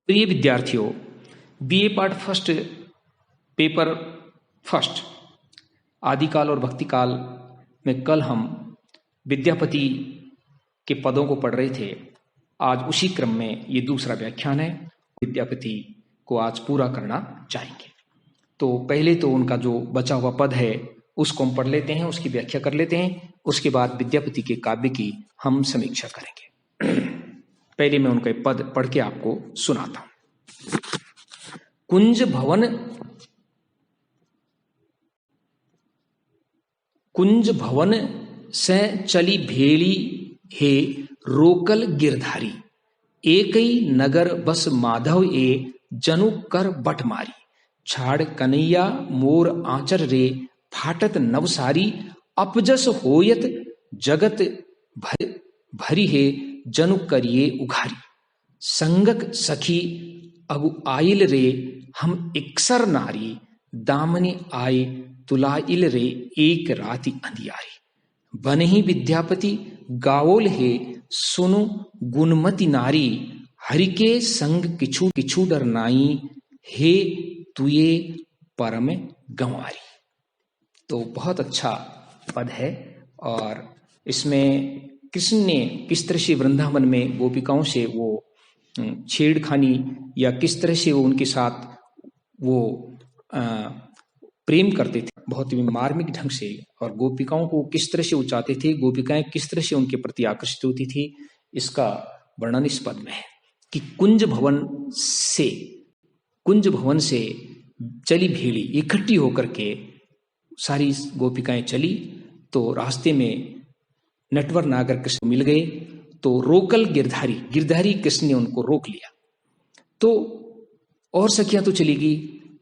प्रिय विद्यार्थियों, BA part first paper first आदिकाल और भक्तिकाल में कल हम विद्यापति के पदों को पढ़ रहे थे। आज उसी क्रम में ये दूसरा व्याख्यान है। विद्यापति को आज पूरा करना चाहेंगे। तो पहले तो उनका जो बचा हुआ पद है उसको हम पढ़ लेते हैं, उसकी व्याख्या कर लेते हैं। उसके बाद विद्यापति के काव्य की हम समीक्षा करेंगे। पहले मैं उनका पद पढ़ के आपको सुनाता हूं। कुंज भवन से चली भेली हे रोकल गिरधारी, एकई नगर बस माधव ए जनु कर बट मारी। छाड़ कन्हैया मोर आंचर रे फाटत नवसारी, अपजस होयत जगत भरी है जनु करिए उघारी। संगक सखी अगु आइल रे हम इक्सर नारी, दामने आए तुलाइल रे एक राति अंधियारी। बनहि विद्यापति गाओल हे सुनु गुणमति नारी, हरिके संग किछु किछु डर नाई, हे तुये परम गंवारी। तो बहुत अच्छा पद है और इसमें कृष्ण ने किस तरह से वृंदावन में गोपिकाओं से वो छेड़खानी या किस तरह से वो उनके साथ वो प्रेम करते थे बहुत ही मार्मिक ढंग से, और गोपिकाओं को किस तरह से वो चाहते थे, गोपिकाएं किस तरह से उनके प्रति आकर्षित होती थी, इसका वर्णन इस पद में है कि कुंज भवन से चली भेड़ी, इकट्ठी होकर के सारी गोपिकाएं चली। तो रास्ते में नटवर नागर कृष्ण मिल गए, तो रोकल गिरधारी कृष्ण ने उनको रोक लिया। तो और सखियां तो चली गई,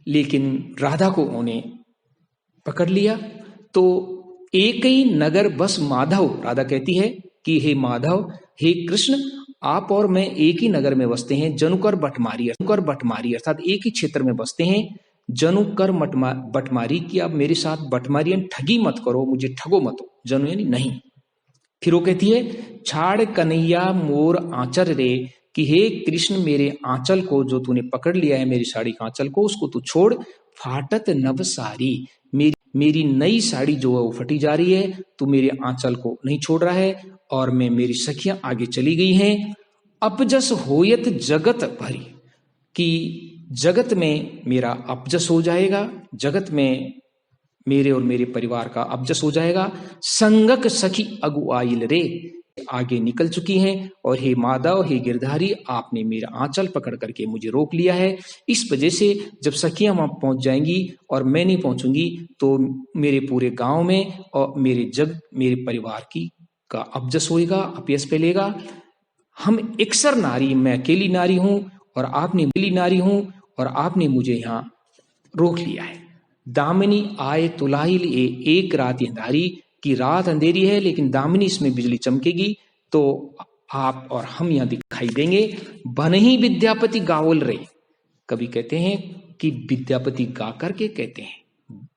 लेकिन राधा को उन्हें पकड़ लिया। तो एक ही नगर बस माधव, राधा कहती है कि हे माधव, हे कृष्ण, आप और मैं एक ही नगर में बसते हैं, जनुकर बटमारी अर्थात एक ही क्षेत्र में बसते हैं। जनुकर बटमारी की आप मेरे साथ बटमारी ठगी मत करो, मुझे ठगो मत, जनु यानी नहीं। फिर वो कहती है छाड़ कन्हैया मोर आंचर रे, कि हे कृष्ण मेरे आंचल को जो तूने पकड़ लिया है, मेरी साड़ी का आंचल को, उसको तू छोड़। फाटत नव साड़ी, मेरी नई साड़ी जो है वो फटी जा रही है, तू मेरे आंचल को नहीं छोड़ रहा है, और मैं मेरी सखियां आगे चली गई हैं। अपजस होयत जगत भरी, कि जगत में मेरा अपजस हो जाएगा, जगत में मेरे और मेरे परिवार का अपजस हो जाएगा। संगक सखी अगुआइल रे, आगे निकल चुकी हैं, और हे माधव, हे गिरधारी, आपने मेरा आंचल पकड़ करके मुझे रोक लिया है। इस वजह से जब सखियां वहां पहुंच जाएंगी और मैं नहीं पहुंचूंगी, तो मेरे पूरे गांव में और मेरे परिवार की का अपजस होएगा, अपयस फैलेगा। हम इक्सर नारी, मैं अकेली नारी हूं और आपने मुझे यहां रोक लिया है। दामिनी आए तुलाइल एक रात अंधारी, की रात अंधेरी है लेकिन दामिनी इसमें बिजली चमकेगी, तो आप और हम यहां दिखाई देंगे। बनहि विद्यापति गावल रे, कभी कहते हैं कि विद्यापति गा करके कहते हैं,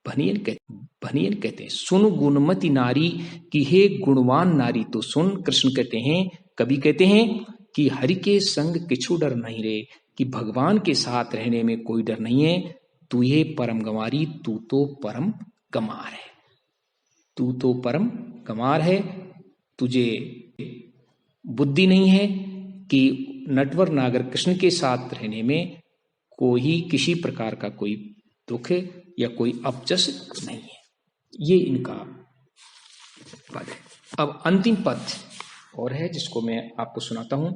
बनियन कहते हैं सुन गुणमति नारी, कि हे गुणवान नारी तो सुन। कृष्ण कहते हैं, कभी कहते हैं कि हरि के संग किछु डर नहीं रे, कि भगवान के साथ रहने में कोई डर नहीं है। तू ये परम गंवारी, तू तो परम गंवार है, तू तो परम गंवार है। तुझे बुद्धि नहीं है कि नटवर नागर कृष्ण के साथ रहने में कोई किसी प्रकार का कोई दुख या कोई अपजस नहीं है। ये इनका पद है। अब अंतिम पद और है जिसको मैं आपको सुनाता हूं।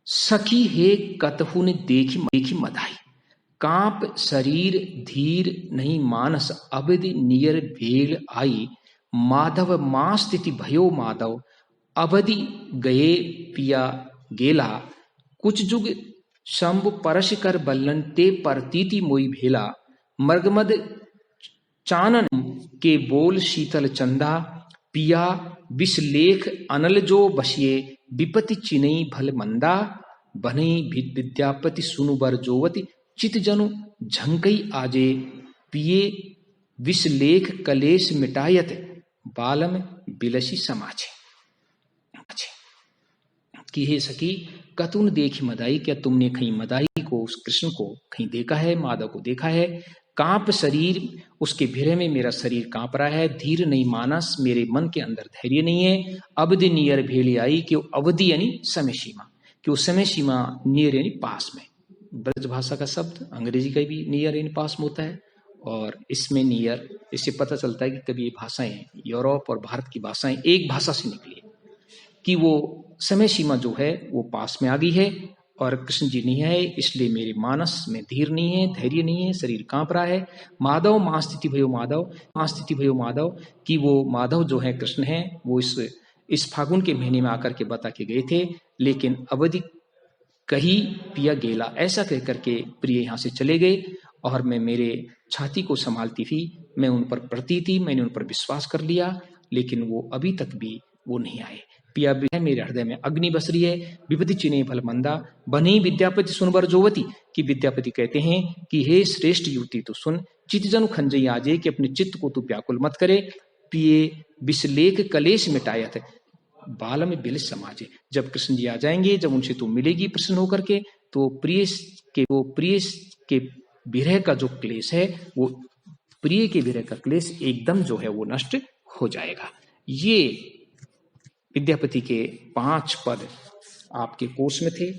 सखी हे कतहु ने देखी मदाई, कांप शरीर धीर नहीं मानस, अवधि नियर भेल आई। माधव मां स्थिति भयो माधव, अवधि गए पिया गेला। कुछ जुग शंभु परश कर बल्लन, ते परतीति मोई भेला। मर्गमद चानन के बोल शीतल चंदा, पिया विषलेख अनल जो बसिए। विपति चिनई भल मंदा, बनई विद्यापति सुनु बर जोवती। चित जनु झंकई आजे, पिए विषलेख कलेश मिटायत। बालम बिलसी समाचे। कि हे सखी, कतुन देखी मदाई, क्या तुमने कहीं मदाई को, उस कृष्ण को कहीं देखा है, माधव को देखा है? कांप शरीर, उसके भिरे में मेरा शरीर कांप रहा है। धीर नहीं मानस, मेरे मन के अंदर धैर्य नहीं है। अवधि नियर भेली आई, कि अवधि यानी समय सीमा, कि उस समय सीमा नियर यानी पास में। ब्रज भाषा का शब्द अंग्रेजी का भी नियर यानी पास में होता है, और इसमें नियर, इससे पता चलता है कि कभी ये भाषाएं, यूरोप और भारत की भाषाएं एक भाषा से निकली है, कि वो समय सीमा जो है वो पास में आ गई है और कृष्ण जी नहीं है, इसलिए मेरे मानस में धीर नहीं है, धैर्य नहीं है, शरीर कांप रहा है। माधव मां स्थिति भयो माधव, मां स्थिति भयो माधव, कि वो माधव जो है, कृष्ण है, वो इस फागुन के महीने में आकर के बता के गए थे, लेकिन अवधि कही पिया गेला, ऐसा कह करके प्रिय यहाँ से चले गए। और मैं मेरे छाती को संभालती थी, मैं उन पर पड़ती थी, मैंने उन पर विश्वास कर लिया, लेकिन वो अभी तक भी वो नहीं आए। पिया भी है, मेरे हृदय में अग्नि बस रही है। विपति चिन्ह फल मंदा, बनी विद्यापति सुनबर जोवती, कि विद्यापति कहते हैं कि हे श्रेष्ठ युवती, तो सुन, चित जनु खंजई आजे, कि अपने चित्त को तू व्याकुल मत करे। पिए विषलेख कलेश मिटायत, बाल में बिल समाजे, जब कृष्ण जी आ जाएंगे, जब उनसे तू मिलेगी प्रसन्न होकर के, तो प्रिय के विरह का जो क्लेश है, वो प्रिय के विरह का क्लेश एकदम जो है वो नष्ट हो जाएगा। ये विद्यापति के 5 पद आपके कोर्स में थे,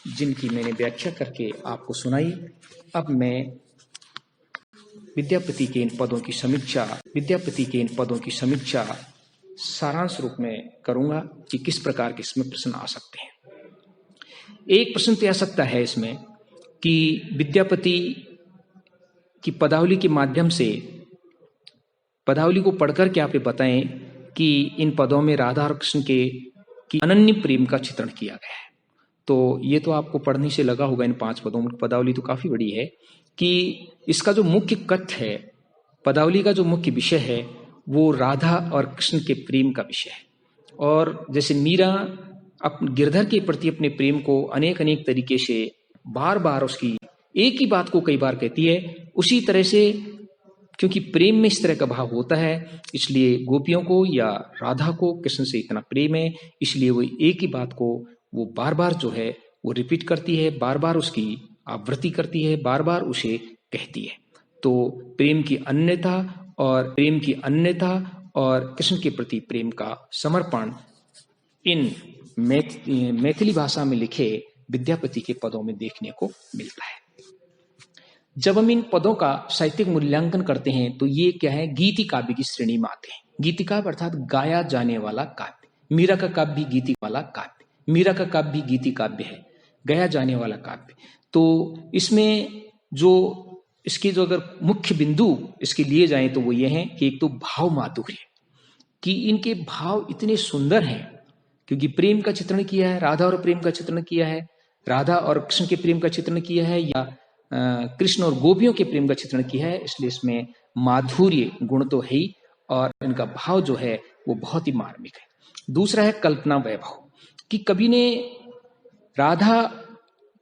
जिनकी मैंने व्याख्या करके आपको सुनाई। अब मैं विद्यापति के इन पदों की समीक्षा सारांश रूप में करूंगा कि किस प्रकार के इसमें प्रश्न आ सकते हैं। एक प्रश्न तो आ सकता है इसमें कि विद्यापति की पदावली के माध्यम से, पदावली को पढ़कर के आप ये बताएं कि इन पदों में राधा और कृष्ण के की अनन्य प्रेम का चित्रण किया गया है। तो ये तो आपको पढ़ने से लगा होगा इन 5 पदों में, पदावली तो काफी बड़ी है, कि इसका जो मुख्य कथ्य है, पदावली का जो मुख्य विषय है, वो राधा और कृष्ण के प्रेम का विषय है। और जैसे मीरा गिरधर के प्रति अपने प्रेम को अनेक अनेक तरीके से बार बार उसकी एक ही बात को कई बार कहती है, उसी तरह से क्योंकि प्रेम में इस तरह का भाव होता है, इसलिए गोपियों को या राधा को कृष्ण से इतना प्रेम है, इसलिए वो एक ही बात को वो बार बार जो है वो रिपीट करती है, बार बार उसकी आवृत्ति करती है, बार बार उसे कहती है। तो प्रेम की अन्यथा और कृष्ण के प्रति प्रेम का समर्पण इन मैथिली भाषा में लिखे विद्यापति के पदों में देखने को मिलता है। जब हम इन पदों का साहित्यिक मूल्यांकन करते हैं तो ये क्या है, गीति काव्य की श्रेणी में आते हैं। गीति काव्य अर्थात गाया जाने वाला काव्य। मीरा का काव्य भी गीति वाला काव्य, मीरा का काव्य भी गीति काव्य है, गाया जाने वाला काव्य। तो इसमें जो इसके जो अगर मुख्य बिंदु इसके लिए जाएं तो वो ये हैं कि एक तो भाव माधुर्य, कि इनके भाव इतने सुंदर हैं, क्योंकि प्रेम का चित्रण किया है, राधा और प्रेम का चित्रण किया है, राधा और कृष्ण के प्रेम का चित्रण किया है, या कृष्ण और गोपियों के प्रेम का चित्रण किया है, इसलिए इसमें माधुर्य गुण तो है ही, और इनका भाव जो है वो बहुत ही मार्मिक है। दूसरा है कल्पना वैभव, कि कवि ने राधा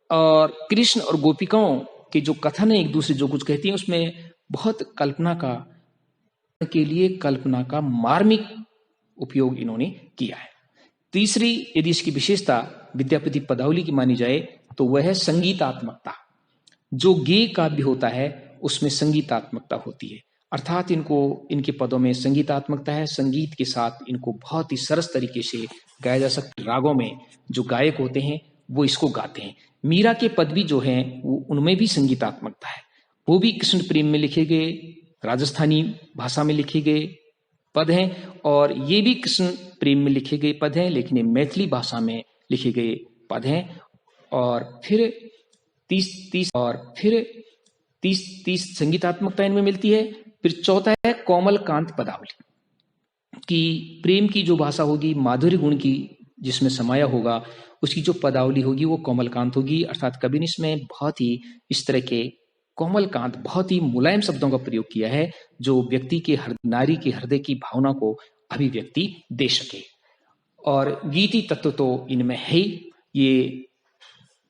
और कृष्ण और गोपिकाओं के जो कथन है, एक दूसरे जो कुछ कहती हैं, उसमें बहुत कल्पना का मार्मिक उपयोग इन्होंने किया है। तीसरी यदि इसकी विशेषता विद्यापति पदावली की मानी जाए तो वह है संगीतात्मकता। जो गेय काव्य होता है उसमें संगीतात्मकता होती है, अर्थात इनके पदों में संगीतात्मकता है, संगीत के साथ इनको बहुत ही सरस तरीके से गाया जा सकता है। रागों में जो गायक होते हैं वो इसको गाते हैं। मीरा के पद भी जो हैं वो उनमें भी संगीतात्मकता है, वो भी कृष्ण प्रेम में लिखे गए, राजस्थानी भाषा में लिखे गए पद हैं, और ये भी कृष्ण प्रेम में लिखे गए पद हैं, लेकिन ये मैथिली भाषा में लिखे गए पद हैं। और फिर 30 संगीतात्मकता इनमें मिलती है। फिर चौथा है कोमल कांत पदावली, कि प्रेम की जो भाषा होगी, माधुर्य गुण की जिसमें समाया होगा, उसकी जो पदावली होगी वो कोमल कांत होगी। अर्थात कवि ने इसमें बहुत ही इस तरह के कोमल कांत, बहुत ही मुलायम शब्दों का प्रयोग किया है, जो व्यक्ति के नारी के हृदय की भावना को अभिव्यक्ति दे सके। और गीति तत्व तो इनमें है ही। ये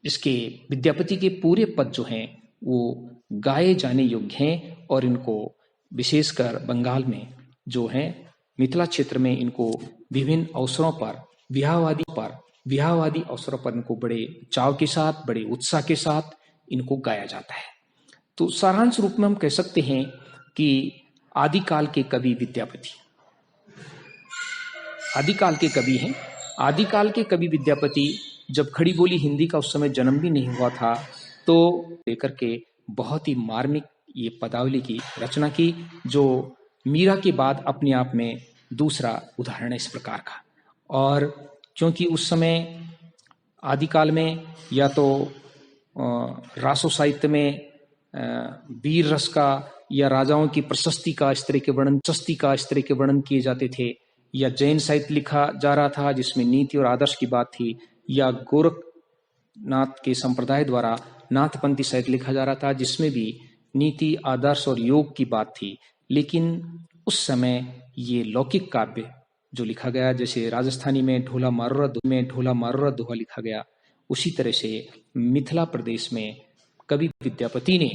इसके विद्यापति के पूरे पद जो हैं वो गाए जाने योग्य हैं, और इनको विशेषकर बंगाल में जो है मिथिला क्षेत्र में इनको विभिन्न अवसरों पर, विवाह आदि पर विवाह आदि अवसरों पर इनको बड़े चाव के साथ, बड़े उत्साह के साथ इनको गाया जाता है। तो सारांश रूप में हम कह सकते हैं कि आदिकाल के कवि विद्यापति, आदिकाल के कवि हैं। आदिकाल के कवि विद्यापति, जब खड़ी बोली हिंदी का उस समय जन्म भी नहीं हुआ था, तो लेकर के बहुत ही मार्मिक ये पदावली की रचना की, जो मीरा के बाद अपने आप में दूसरा उदाहरण है इस प्रकार का। और क्योंकि उस समय आदिकाल में या तो रासो साहित्य में वीर रस का या राजाओं की प्रशस्ति का इस तरह के वर्णन किए जाते थे, या जैन साहित्य लिखा जा रहा था जिसमें नीति और आदर्श की बात थी, या गोरखनाथ के संप्रदाय द्वारा नाथपंथी साहित्य लिखा जा रहा था जिसमें भी नीति, आदर्श और योग की बात थी। लेकिन उस समय ये लौकिक काव्य जो लिखा गया, जैसे राजस्थानी में ढोला मारोरा दोहा लिखा गया, उसी तरह से मिथिला प्रदेश में कवि विद्यापति ने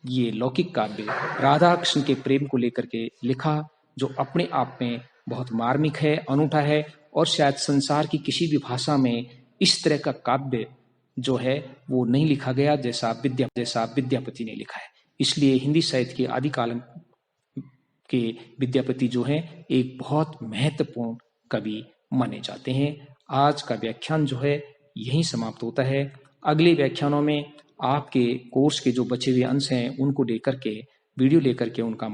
ये लौकिक काव्य राधा कृष्ण के प्रेम को लेकर के लिखा, जो अपने आप में बहुत मार्मिक है, अनूठा है, और शायद संसार की किसी भी भाषा में इस तरह का काव्य जो है वो नहीं लिखा गया जैसा विद्यापति ने लिखा है। इसलिए हिंदी साहित्य के आदिकाल के विद्यापति जो हैं एक बहुत महत्वपूर्ण कवि माने जाते हैं। आज का व्याख्यान जो है यहीं समाप्त होता है। अगले व्याख्यानों में आपके कोर्स के जो बचे हुए अंश हैं उनको लेकर के वीडियो लेकर के उनका